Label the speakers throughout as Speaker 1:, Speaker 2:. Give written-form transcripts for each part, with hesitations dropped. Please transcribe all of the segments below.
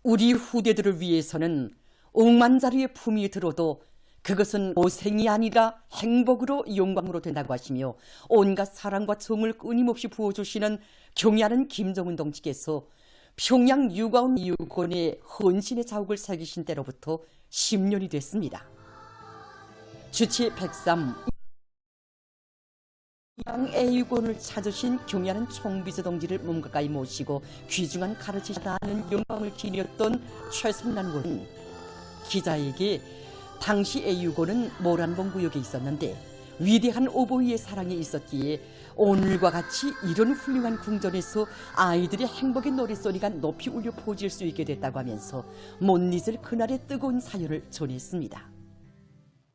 Speaker 1: 우리 후대들을 위해서는 억만자루의 품이 들어도 그것은 고생이 아니라 행복으로 영광으로 된다고 하시며 온갖 사랑과 정을 끊임없이 부어주시는 경애하는 김정은 동지께서 평양 유가온 유권의 헌신의 자욱을 새기신 때로부터 10년이 됐습니다. 주치 103 애유권을 찾으신 경애하는 총비서 동지를 몸 가까이 모시고 귀중한 가르치시다 하는 영광을 기렸던 최승란 의원은 기자에게 당시 애유권은 모란봉 구역에 있었는데 위대한 오보이의 사랑이 있었기에 오늘과 같이 이런 훌륭한 궁전에서 아이들의 행복의 노랫소리가 높이 울려 퍼질 수 있게 됐다고 하면서 못 잊을 그날의 뜨거운 사연을 전했습니다.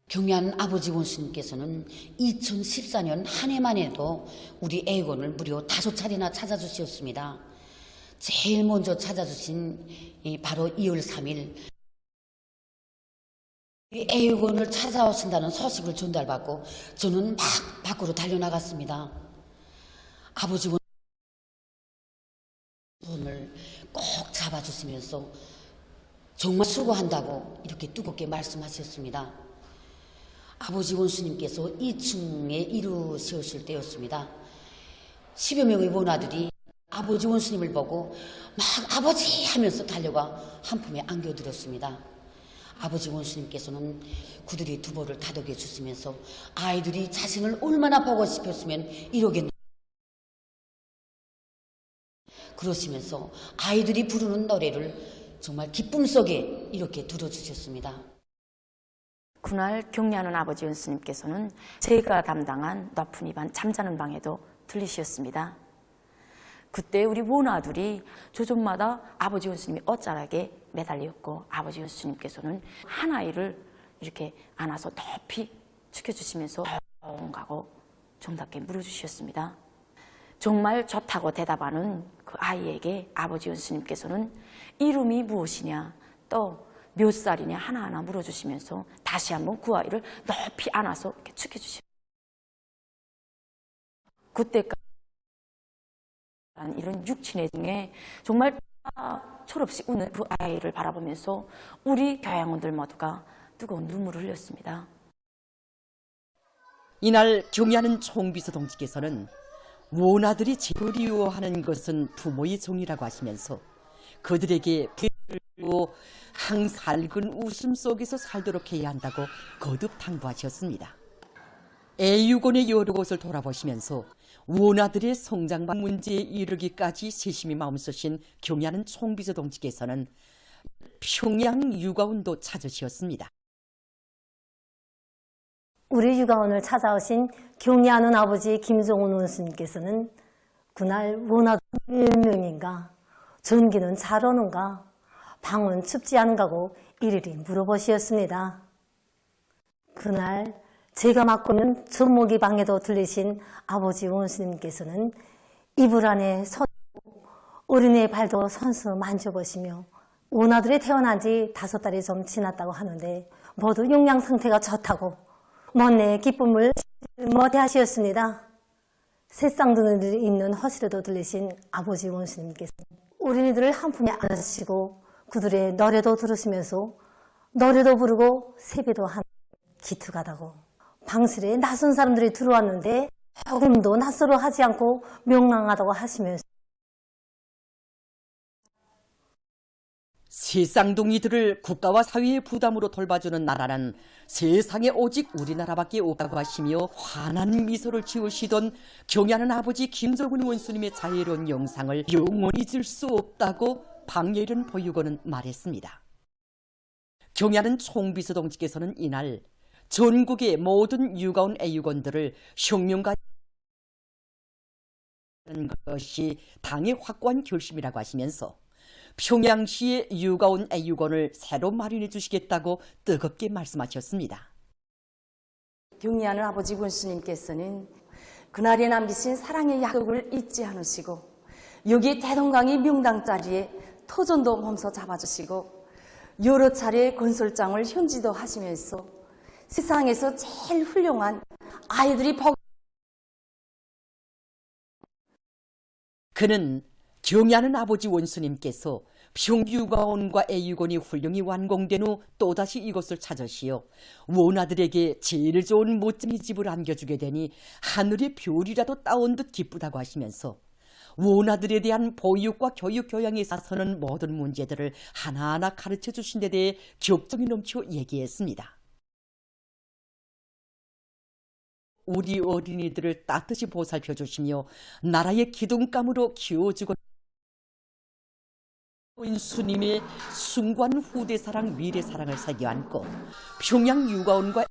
Speaker 2: 경애하는 아버지 원수님께서는 2014년 한 해만 해도 우리 애유권을 무려 5차례나 찾아주셨습니다. 제일 먼저 찾아주신 바로 2월 3일 애유권을 찾아오신다는 소식을 전달받고 저는 막 밖으로 달려나갔습니다. 아버지 원수님을 꼭 잡아주시면서 정말 수고한다고 이렇게 뜨겁게 말씀하셨습니다. 아버지 원수님께서 2층에 이루시었을 때였습니다. 10여 명의 원아들이 아버지 원수님을 보고 막 아버지 하면서 달려가 한 품에 안겨드렸습니다. 아버지 원수님께서는 구두리 두보를 다독여 주시면서 아이들이 자신을 얼마나 보고 싶었으면 이러겠노 그러시면서 아이들이 부르는 노래를 정말 기쁨 속에 이렇게 들어주셨습니다.
Speaker 3: 그날 경례하는 아버지 원수님께서는 제가 담당한 높은 이반 잠자는 방에도 들리셨습니다. 그때 우리 원아들이 조전마다 아버지 원수님이 옷자락에 매달렸고 아버지 원수님께서는 한 아이를 이렇게 안아서 높이 지켜주시면서 가고 정답게 물어주셨습니다. 정말 좋다고 대답하는 그 아이에게 아버지 원수님께서는 이름이 무엇이냐 또 몇 살이냐 하나하나 물어주시면서 다시 한번 그 아이를 높이 안아서 이렇게 지켜주시고 그때까지 이런 육친애 중에 정말 철없이 우는 그 아이를 바라보면서 우리 교양원들 모두가 뜨거운 눈물을 흘렸습니다.
Speaker 1: 이날 경애하는 총비서 동지께서는 원아들이 제일 그리워하는 것은 부모의 정이라고 하시면서 그들에게 배우고 항살근 웃음 속에서 살도록 해야 한다고 거듭 당부하셨습니다. 애유권의 여러 곳을 돌아보시면서 원아들의 성장과 문제에 이르기까지 세심히 마음쓰신 경애하는 총비서 동지께서는 평양 유가원도 찾으셨습니다.
Speaker 4: 우리 유가원을 찾아오신 경애하는 아버지 김정은 원수님께서는 그날 원아들 1명인가 전기는 잘 오는가 방은 춥지 않은가고 이리리 물어보시었습니다. 그날 제가 맡고 있는 전목이 방에도 들리신 아버지 원수님께서는 이불 안에 어린이의 발도 선수 만져보시며 원아들이 태어난 지 5달이 좀 지났다고 하는데 모두 영양 상태가 좋다고 먼내 기쁨을 못하시었습니다. 새쌍둥이들이 있는 허실에도 들리신 아버지 원수님께서 어린이들을 한 품에 안으시고 그들의 노래도 들으시면서 노래도 부르고 세배도 하는 기특하다고 방실에 낯선 사람들이 들어왔는데 조금도 낯설어 하지 않고 명랑하다고 하시면서
Speaker 1: 새쌍둥이들을 국가와 사회의 부담으로 돌봐주는 나라는 세상에 오직 우리나라밖에 없다고 하시며 환한 미소를 지으시던 경애하는 아버지 김정은 원수님의 자애로운 영상을 영원히 잊을 수 없다고 방예련 보육원은 말했습니다. 경애하는 총비서 동지께서는 이날 전국의 모든 유가원 애유건들을 혁명가 하는 것이 당의 확고한 결심이라고 하시면서 평양시의 유가원 애유건을 새로 마련해 주시겠다고 뜨겁게 말씀하셨습니다.
Speaker 5: 경애하는 아버지 원수님께서는 그날에 남기신 사랑의 약속을 잊지 않으시고 여기 대동강이 명당 자리에 터전도 몸소 잡아주시고 여러 차례 건설장을 현지도 하시면서 세상에서 제일 훌륭한 아이들이
Speaker 1: 그는 경애하는 아버지 원수님께서 평유가원과 애유곤이 훌륭히 완공된 후 또다시 이곳을 찾으시어 원아들에게 제일 좋은 멋쟁이 집을 안겨주게 되니 하늘의 별이라도 따온 듯 기쁘다고 하시면서 원아들에 대한 보육과 교육 교양에 있어서는 모든 문제들을 하나하나 가르쳐 주신 데 대해 격정이 넘쳐 얘기했습니다. 우리 어린이들을 따뜻이 보살펴 주시며 나라의 기둥감으로 키워주고 스님의 숭고한 후대사랑 미래사랑을 새겨안고 평양유가원과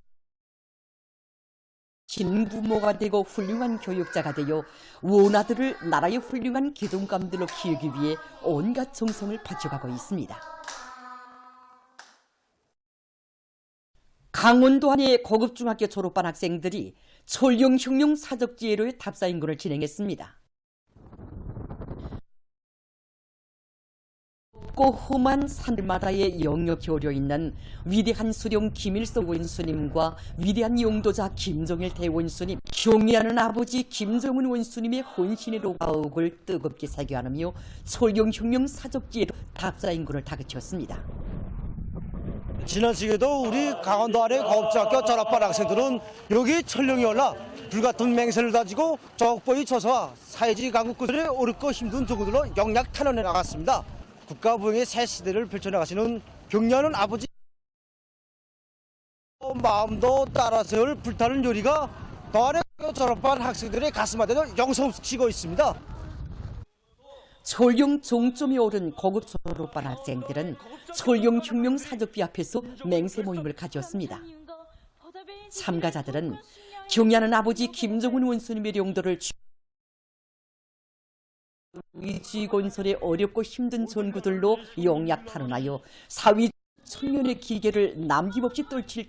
Speaker 1: 신부모가 되고 훌륭한 교육자가 되어 원아들을 나라의 훌륭한 기둥감들로 키우기 위해 온갖 정성을 바쳐가고 있습니다. 강원도 안의 고급 중학교 졸업반 학생들이 철룡흉룡 사적지혜로의 탑사인군을 진행했습니다. 좁고 험한 산들마다의 영역 교려 있는 위대한 수령 김일성 원수님과 위대한 용도자 김정일 대원수님, 경의하는 아버지 김정은 원수님의 헌신의 로가옥을 뜨겁게 새겨안으며 철룡흉룡 사적지혜로 탑사인군을 다그쳤습니다.
Speaker 6: 지난 시기에도 우리 강원도 아래 고급중학교 졸업반 학생들은 여기 철령이 올라 불같은 맹세를 다지고 적보의 처서와 사회주의 강국구들의 어렵고 힘든 조구들로 영약 탄원해 나갔습니다. 국가부흥의 새 시대를 펼쳐나가시는 경려하는 아버지 마음도 따라서를 불타는 요리가 더 아래 졸업반 학생들의 가슴아대도 영성치고 있습니다.
Speaker 1: 철룡 종점이 오른 고급 졸업반 학생들은 철룡흉룡 사적비 앞에서 맹세 모임을 가졌습니다. 참가자들은 경의하는 아버지 김정은 원수님의 용도를 위지건설의 어렵고 힘든 전구들로 용약 탄원하여 사위 청년의 기계를 남김없이 떨칠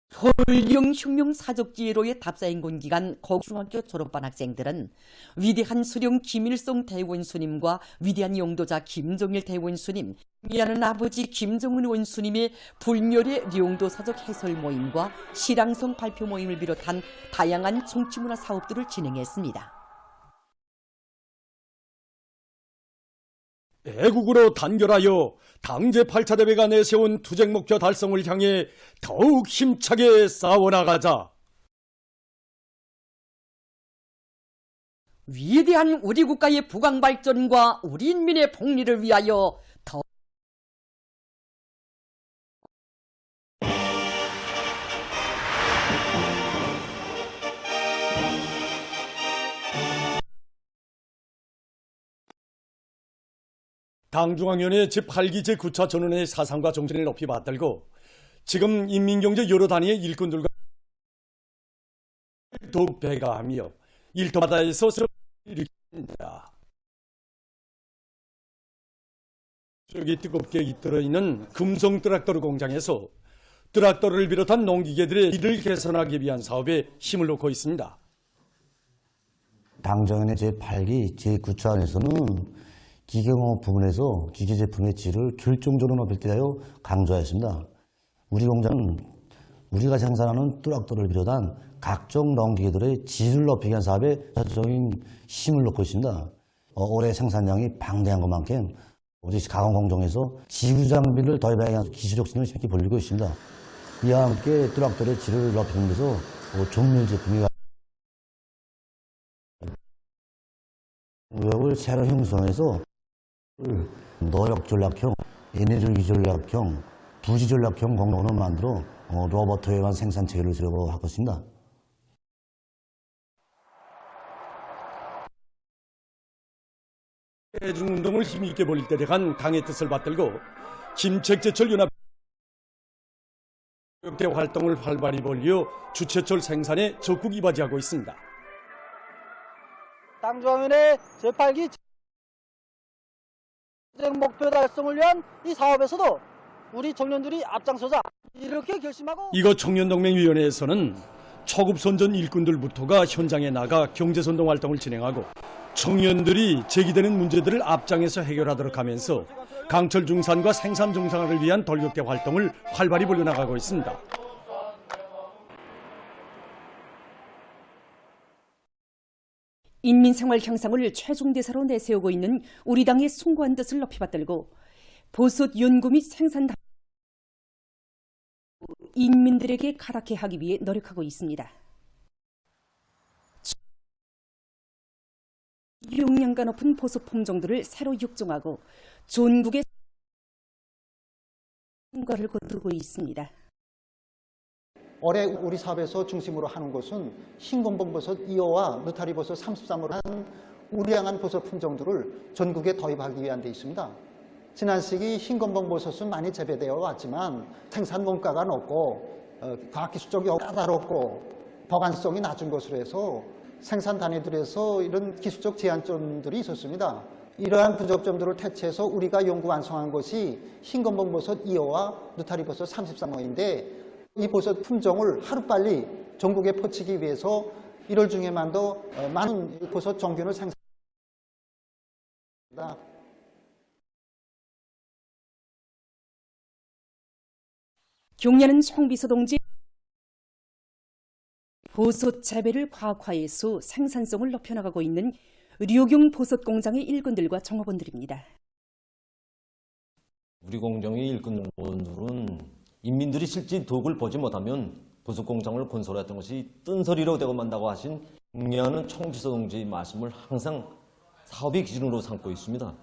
Speaker 1: 철룡흉룡 사적지혜로의 탑사인군 기간 고중학교 졸업반 학생들은 위대한 수령 김일성 대원수님과 위대한 용도자 김정일 대원수님, 미안한 아버지 김정은 원수님의 불멸의 용도사적 해설 모임과 실황성 발표 모임을 비롯한 다양한 정치문화 사업들을 진행했습니다.
Speaker 7: 애국으로 단결하여 당제 8차 대회가 내세운 투쟁 목표 달성을 향해 더욱 힘차게 싸워나가자.
Speaker 1: 위대한 우리 국가의 부강 발전과 우리 인민의 복리를 위하여 더
Speaker 7: 당중앙위원회 제8기 제9차 전원의 사상과 정신을 높이 받들고 지금 인민경제 여러 단위의 일꾼들과 더욱 배가하며 일터마다에서 일으킵니다. 저기 뜨겁게 잇들어 있는 금성 트랙터 공장에서 트랙터를 비롯한 농기계들의 일을 개선하기 위한 사업에 힘을 놓고 있습니다.
Speaker 8: 당정위원회 제8기 제9차 안에서는 기계공업 부분에서 기계 제품의 질을 결정적으로 높일 때 하여 강조하였습니다. 우리 공장은 우리가 생산하는 트랙터를 비롯한 각종 농기계들의 질을 높이기 위한 사업에 전적인 힘을 놓고 있습니다. 올해 생산량이 방대한 것만큼 우리 가공공정에서 지구 장비를 도입하기 위한 기술 혁신을 심히 벌이고 있습니다. 이와 함께 트랙터의 질을 높이는 데서 종밀 제품이 구역을 새로 형성해서 노력 전략형, 에너지 전략형, 부지 전략형 공론을 만들어 로봇에 의한 생산 체계를 세우려고 하고 있습니다.
Speaker 7: 대중운동을 힘있게 벌릴 때 대한 당의 뜻을 받들고 김책제철 연합 교육대 활동을 활발히 벌려 주최철 생산에 적극 이바지하고 있습니다.
Speaker 6: 당중앙위원회 제8기 투쟁 목표 달성을 위한 이 사업에서도 우리 청년들이 앞장서자 이렇게 결심하고
Speaker 7: 이곳 청년동맹위원회에서는 초급선전 일꾼들부터가 현장에 나가 경제선동 활동을 진행하고 청년들이 제기되는 문제들을 앞장에서 해결하도록 하면서 강철 중산과 생산 정상화를 위한 돌격대 활동을 활발히 벌여나가고 있습니다.
Speaker 1: 인민생활 향상을 최종 대사로 내세우고 있는 우리 당의 숭고한 뜻을 높이 받들고 보솥 연구 및 생산 인민들에게 가락해 하기 위해 노력하고 있습니다. 용량가 높은 보솥 품종들을 새로 육종하고 전국에 성과를 거두고 있습니다.
Speaker 9: 올해 우리 사업에서 중심으로 하는 것은 흰건봉버섯 2호와 느타리버섯 33호를 한 우량한 버섯 품종들을 전국에 도입하기 위한 데 있습니다. 지난 시기 흰건봉버섯은 많이 재배되어 왔지만 생산 원가가 높고 과학기술적이 까다롭고 보관성이 낮은 것으로 해서 생산 단위들에서 이런 기술적 제한점들이 있었습니다. 이러한 부족점들을 퇴치해서 우리가 연구 완성한 것이 흰건봉버섯 2호와 느타리버섯 33호인데 이 버섯 품종을 하루빨리 전국에 퍼치기 위해서 1월 중에만 더 많은 버섯 종균을 생산합니다.
Speaker 1: 경야는 총비서 동지 보솥 재배를 과학화해서 생산성을 높여나가고 있는 류경 보솥 공장의 일꾼들과 종업원들입니다.
Speaker 10: 우리 공장의 일꾼들은 인민들이 실제 덕을 보지 못하면 보석 공장을 건설했던 것이 뜬소리로 되고 만다고 하신 경야는 총비서 동지의 말씀을 항상 사업의 기준으로 삼고 있습니다.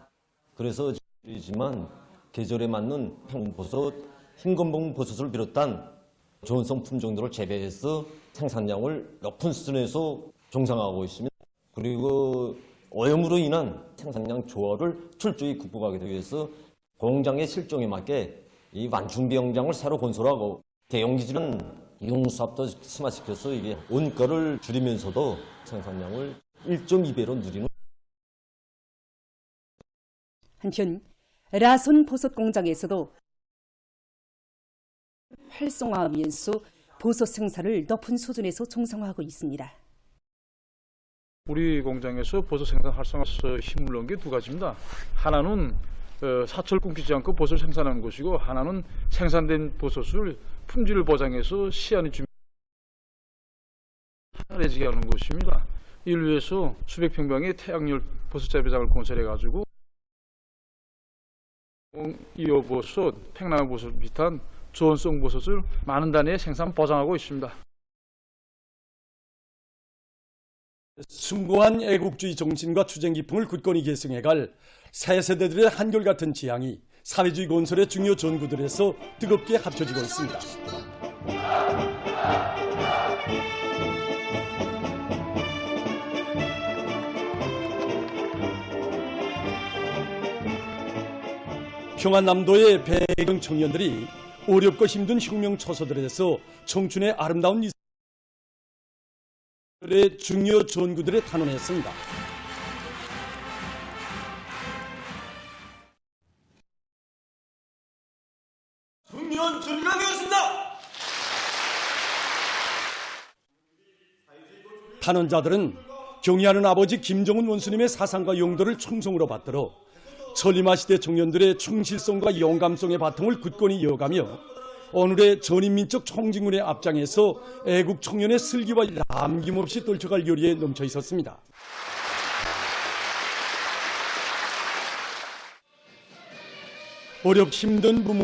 Speaker 10: 그래서 이지만 계절에 맞는 평버섯, 흰건봉 버섯을 비롯한 저온성 품종들을 재배해서 생산량을 높은 수준에서 정상화하고 있습니다. 그리고 오염으로 인한 생산량 저하를 철저히 극복하기 위해서 공장의 실종에 맞게 이 완충비 공장을 새로 건설하고 대형 기술은 이용사업도 심화시켜서 이게 원가를 줄이면서도 생산량을 1.2배로 늘리는.
Speaker 1: 한편 라손 보솥 공장에서도 활성화하면서 보솥 생산을 높은 수준에서 정상화하고 있습니다.
Speaker 11: 우리 공장에서 버섯 생산 활성화에서 힘을 넣은 게 두 가지입니다. 하나는 사철 끊기지 않고 버섯을 생산하는 것이고, 하나는 생산된 버섯을 품질을 보장해서 시한이 준비해지게 하는 것입니다. 이를 위해서 수백 평방의 태양열 버섯 재배장을 건설해가지고 이어버섯, 팽나무버섯 비슷한 저온성 버섯을 많은 단위의 생산 보장하고 있습니다.
Speaker 7: 숭고한 애국주의 정신과 투쟁 기풍을 굳건히 계승해갈 새 세대들의 한결같은 지향이 사회주의 건설의 중요 전구들에서 뜨겁게 합쳐지고 있습니다. 평안남도의 배경 청년들이 어렵고 힘든 혁명 초소들에서 청춘의 아름다운 의 중요 전구들에 탄원했습니다.
Speaker 6: 청년 전략이었습니다.
Speaker 7: 탄원자들은 경의하는 아버지 김정은 원수님의 사상과 용도를 충성으로 받들어 천리마 시대 청년들의 충실성과 용감성의 바탕을 굳건히 이어가며 오늘의 전인민족 총진군의 앞장에서 애국 청년의 슬기와 남김없이 떨쳐갈 요리에 넘쳐 있었습니다. 어렵 힘든 부모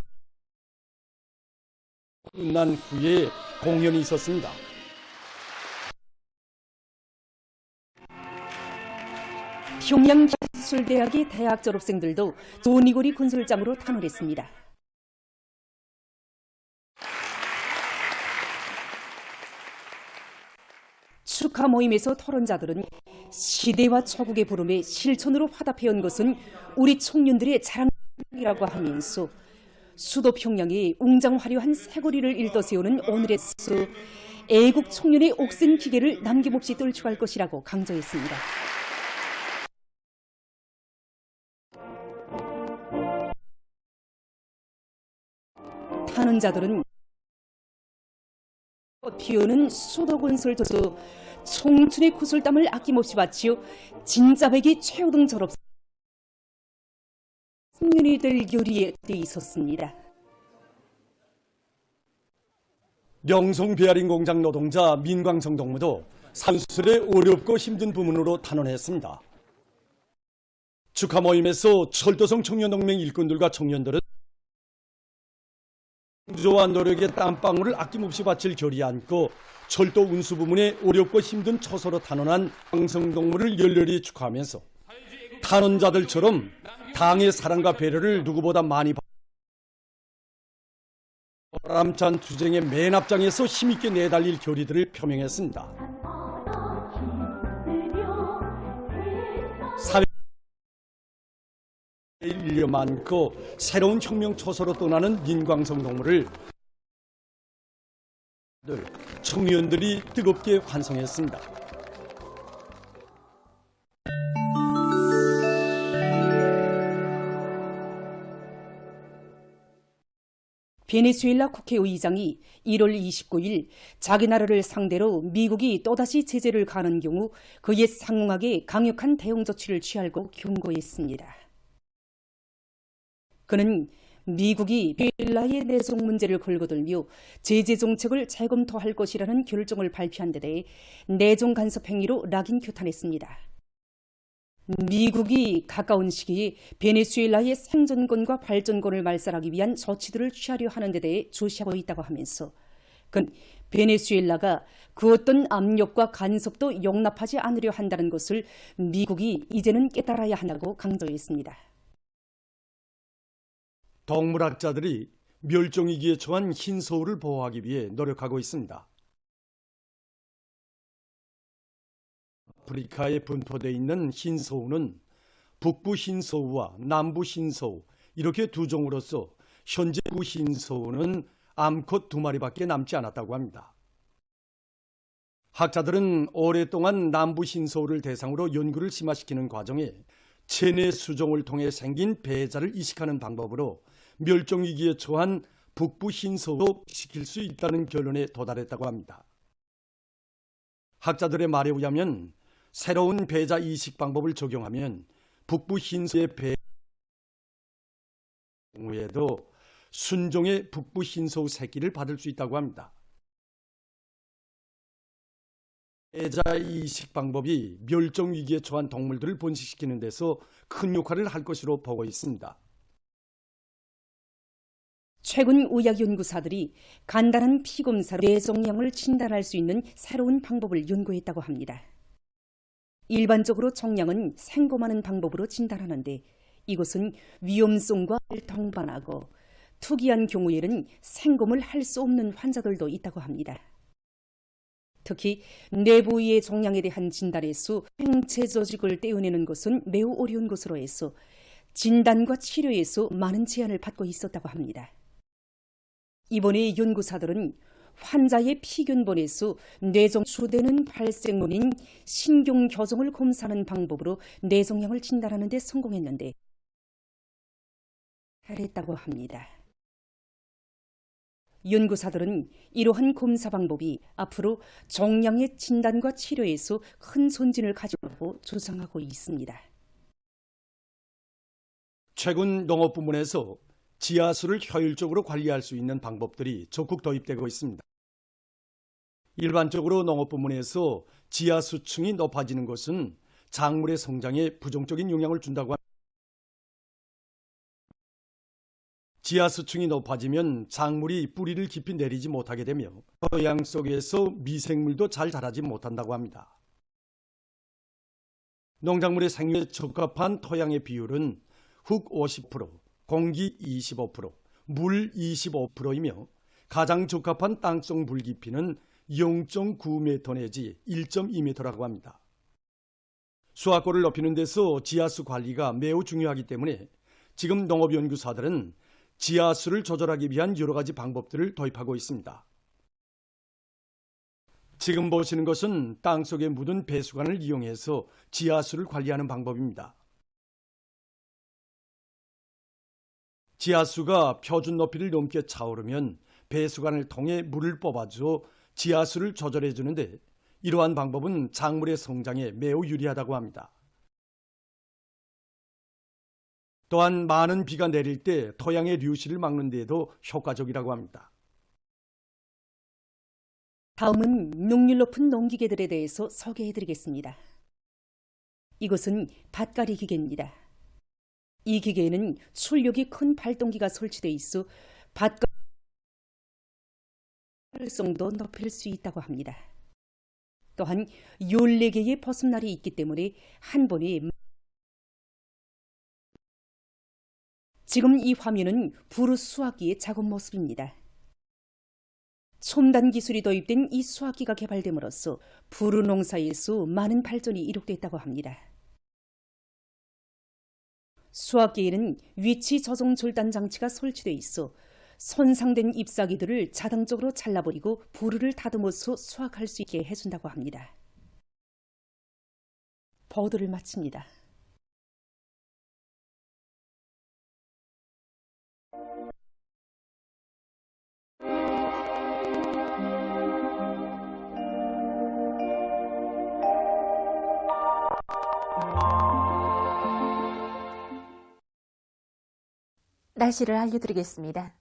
Speaker 7: 끝난 후에 공연이 있었습니다.
Speaker 1: 평양기술대학의 대학 졸업생들도 조니고리 군술장으로 탄원했습니다. 축하 모임에서 토론자들은 시대와 초국의 부름에 실천으로 화답해온 것은 우리 청년들의 자랑이라고 하면서 수도 평양에 웅장 화려한 새거리를 일떠세우는 오늘의 수 애국 청년의 옥센 기계를 남김없이 떨쳐갈 것이라고 강조했습니다. 탄원자들은 피우는 수도건설 도서 청춘의 구슬땀을 아낌없이 바치어 진짜백이 최우등 졸업 청년이 될 요리에 돼 있었습니다.
Speaker 7: 명성 베어링 공장 노동자 민광성 동무도 산술의 어렵고 힘든 부문으로 탄원했습니다. 축하 모임에서 철도성 청년동맹 일꾼들과 청년들은 조와 노력의 땀방울을 아낌없이 바칠 결의 안고 철도 운수 부문의 어렵고 힘든 처소로 탄원한 황성동무를 열렬히 축하하면서 탄원자들처럼 당의 사랑과 배려를 누구보다 많이 바람찬 투쟁의 맨 앞장에서 힘있게 내달릴 결의들을 표명했습니다. 사회 인류 많고 새로운 혁명 초소로 떠나는 민광성 동무를 청년들이 뜨겁게 환송했습니다.
Speaker 1: 베네수엘라 국회의장이 1월 29일 자기 나라를 상대로 미국이 또다시 제재를 가하는 경우 그에 상응하게 강력한 대응 조치를 취하고 경고했습니다. 그는 미국이 베네수엘라의 내정 문제를 걸고들며 제재 정책을 재검토할 것이라는 결정을 발표한 데 대해 내정 간섭 행위로 낙인 규탄했습니다. 미국이 가까운 시기에 베네수엘라의 생존권과 발전권을 말살하기 위한 조치들을 취하려 하는 데 대해 조시하고 있다고 하면서 그는 베네수엘라가 그 어떤 압력과 간섭도 용납하지 않으려 한다는 것을 미국이 이제는 깨달아야 한다고 강조했습니다.
Speaker 7: 동물학자들이 멸종위기에 처한 흰소우를 보호하기 위해 노력하고 있습니다. 아프리카에 분포되어 있는 흰소우는 북부 흰소우와 남부 흰소우 이렇게 두 종으로서 현재 북부 흰소우는 암컷 2마리밖에 남지 않았다고 합니다. 학자들은 오랫동안 남부 흰소우를 대상으로 연구를 심화시키는 과정에 체내 수종을 통해 생긴 배자를 이식하는 방법으로 멸종위기에 처한 북부 흰소우도 시킬 수 있다는 결론에 도달했다고 합니다. 학자들의 말에 의하면 새로운 배자 이식 방법을 적용하면 북부 흰소우의 배에도 순종의 북부 흰소우 새끼를 받을 수 있다고 합니다. 배자 이식 방법이 멸종위기에 처한 동물들을 번식시키는 데서 큰 역할을 할 것으로 보고 있습니다.
Speaker 1: 최근 의학연구사들이 간단한 피검사로 뇌종양을 진단할 수 있는 새로운 방법을 연구했다고 합니다. 일반적으로 종양은 생검하는 방법으로 진단하는데 이것은 위험성과 동반하고 특이한 경우에는 생검을 할 수 없는 환자들도 있다고 합니다. 특히 뇌 부위의 종양에 대한 진단에서 생체 조직을 떼어내는 것은 매우 어려운 것으로 해서 진단과 치료에서 많은 제한을 받고 있었다고 합니다. 이번에 연구사들은 환자의 피균본에서 뇌종 주되는 발생원인 신경교종을 검사하는 방법으로 뇌종양을 진단하는 데 성공했는데 잘했다고 합니다. 연구사들은 이러한 검사 방법이 앞으로 종양의 진단과 치료에서 큰 손진을 가져오고 주장하고 있습니다.
Speaker 7: 최근 농업부문에서 지하수를 효율적으로 관리할 수 있는 방법들이 적극 도입되고 있습니다. 일반적으로 농업부문에서 지하수층이 높아지는 것은 작물의 성장에 부정적인 영향을 준다고 합니다. 지하수층이 높아지면 작물이 뿌리를 깊이 내리지 못하게 되며 토양 속에서 미생물도 잘 자라지 못한다고 합니다. 농작물의 생육에 적합한 토양의 비율은 흙 50%, 공기 25%, 물 25%이며 가장 적합한 땅속 물 깊이는 0.9m 내지 1.2m라고 합니다. 수확고를 높이는 데서 지하수 관리가 매우 중요하기 때문에 지금 농업연구사들은 지하수를 조절하기 위한 여러 가지 방법들을 도입하고 있습니다. 지금 보시는 것은 땅속에 묻은 배수관을 이용해서 지하수를 관리하는 방법입니다. 지하수가 표준 높이를 넘게 차오르면 배수관을 통해 물을 뽑아줘 지하수를 조절해 주는데 이러한 방법은 작물의 성장에 매우 유리하다고 합니다. 또한 많은 비가 내릴 때 토양의 류실을 막는 데에도 효과적이라고 합니다.
Speaker 12: 다음은 능률 높은 농기계들에 대해서 소개해드리겠습니다. 이것은 밭갈이 기계입니다. 이 기계에는 출력이 큰 발동기가 설치되어 있어 밭갈이 효율성도 높일 수 있다고 합니다. 또한 14개의 버섯날이 있기 때문에 한 번에 지금 이 화면은 부르 수확기의 작업 모습입니다. 첨단 기술이 도입된 이 수확기가 개발됨으로써 부르 농사에서 많은 발전이 이룩됐다고 합니다. 수확기에는 위치 조정 절단 장치가 설치되어 있어 손상된 잎사귀들을 자동적으로 잘라버리고 부르를 다듬어서 수확할 수 있게 해준다고 합니다. 보도를 마칩니다.
Speaker 3: 날씨를 알려드리겠습니다.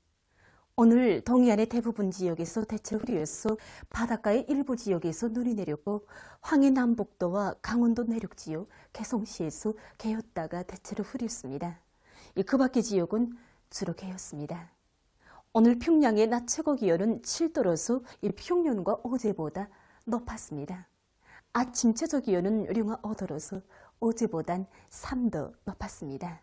Speaker 3: 오늘 동해안의 대부분 지역에서 대체로 흐렸어 바닷가의 일부 지역에서 눈이 내렸고 황해남북도와 강원도 내륙 지역, 개성시에서 개었다가 대체로 흐렸습니다. 그 밖의 지역은 주로 개었습니다. 오늘 평양의 낮 최고 기온은 7도로서 평년과 어제보다 높았습니다. 아침 최저 기온은 령화 5도로서 어제보단 3도 높았습니다.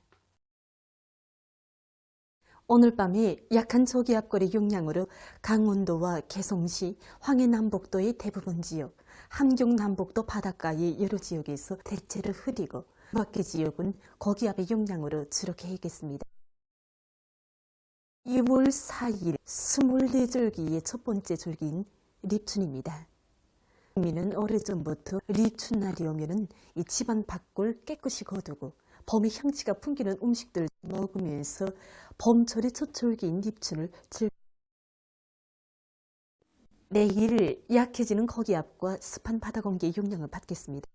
Speaker 3: 오늘 밤에 약한 저기압골의 영향으로 강원도와 개성시, 황해남북도의 대부분 지역, 함경남북도 바닷가의 여러 지역에서 대체로 흐리고 밖의 지역은 고기압의 영향으로 주로 개겠습니다. 2월 4일 24절기의 첫 번째 절기인 립춘입니다. 국민은 오래전부터 립춘날이 오면은 이 집안 밖을 깨끗이 거두고 봄의 향기가 풍기는 음식들을 먹으면서 봄철의 첫 절기인 립춘을 내일 약해지는 고기압과 습한 바다 공기의 영향을 받겠습니다.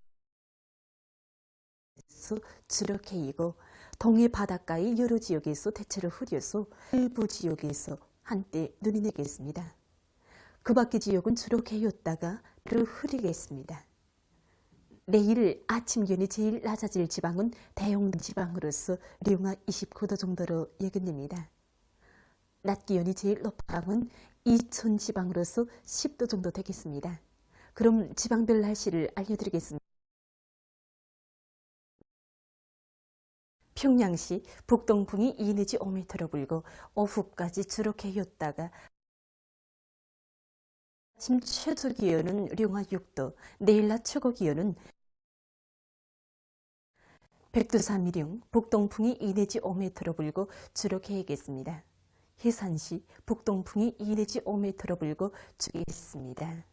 Speaker 3: 주로 개이고 동해 바닷가의 여러 지역에서 대체로 흐려서 일부 지역에서 한때 눈이 내리겠습니다. 그 밖의 지역은 주로 개였다가 흐리겠습니다. 내일 아침 기온이 제일 낮아질 지방은 대형 지방으로서 령화 29도 정도로 예견됩니다. 낮 기온이 제일 높은 지방은 이천 지방으로서 10도 정도 되겠습니다. 그럼 지방별 날씨를 알려드리겠습니다. 평양시 북동풍이 2 내지 5m로 불고 오후까지 주로 개였다가 아침 최저 기온은 령화 6도, 내일 낮 최고 기온은 백두산미령 북동풍이 2 내지 5m로 불고 주로 개겠습니다. 해산시 북동풍이 2 내지 5m로 불고 주로 개겠습니다.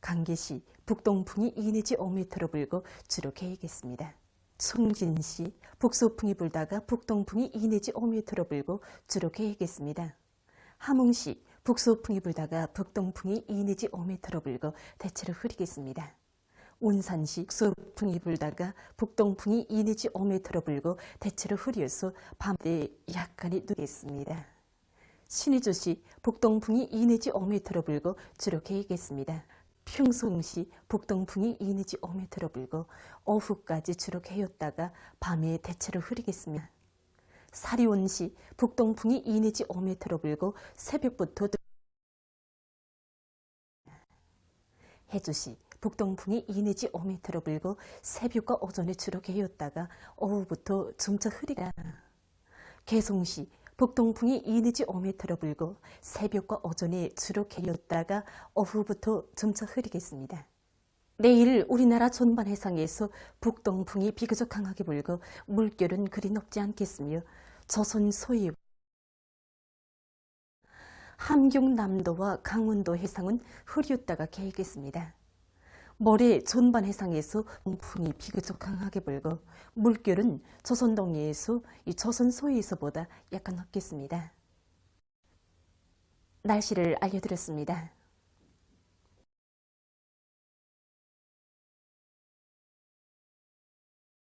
Speaker 3: 강계시 북동풍이 2 내지 5m로 불고 주로 개겠습니다. 송진시 북서풍이 불다가 북동풍이 2 내지 5m로 불고 주로 개겠습니다. 함흥시 북서풍이 불다가 북동풍이 2 내지 5m로 불고 대체로 흐리겠습니다. 운산시 북서풍이 불다가 북동풍이 2 내지 5m로 불고 대체로 흐려서 밤에 약간이 누겠습니다. 신의주시 북동풍이 2 내지 5m로 불고 주로 개겠습니다. 평송시 북동풍이 2 내지 5m로 불고 오후까지 주로 개였다가 밤에 대체로 흐리겠습니다. 사리온시 북동풍이 2 내지 5m로 불고 새벽부터 해주시 북동풍이 2 내지 5m로 불고 새벽과 오전에 주로 개였다가 오후부터 점차 흐리다. 개성시 북동풍이 2 내지 5m로 불고 새벽과 오전에 주로 개였다가 오후부터 점차 흐리겠습니다. 내일 우리나라 전반 해상에서 북동풍이 비교적 강하게 불고 물결은 그리 높지 않겠으며 조선 서해 함경남도와 강원도 해상은 흐렸다가 개겠습니다. 모레 전반 해상에서 동풍이 비교적 강하게 불고 물결은 조선 동해에서 조선 서해에서보다 약간 높겠습니다. 날씨를 알려드렸습니다.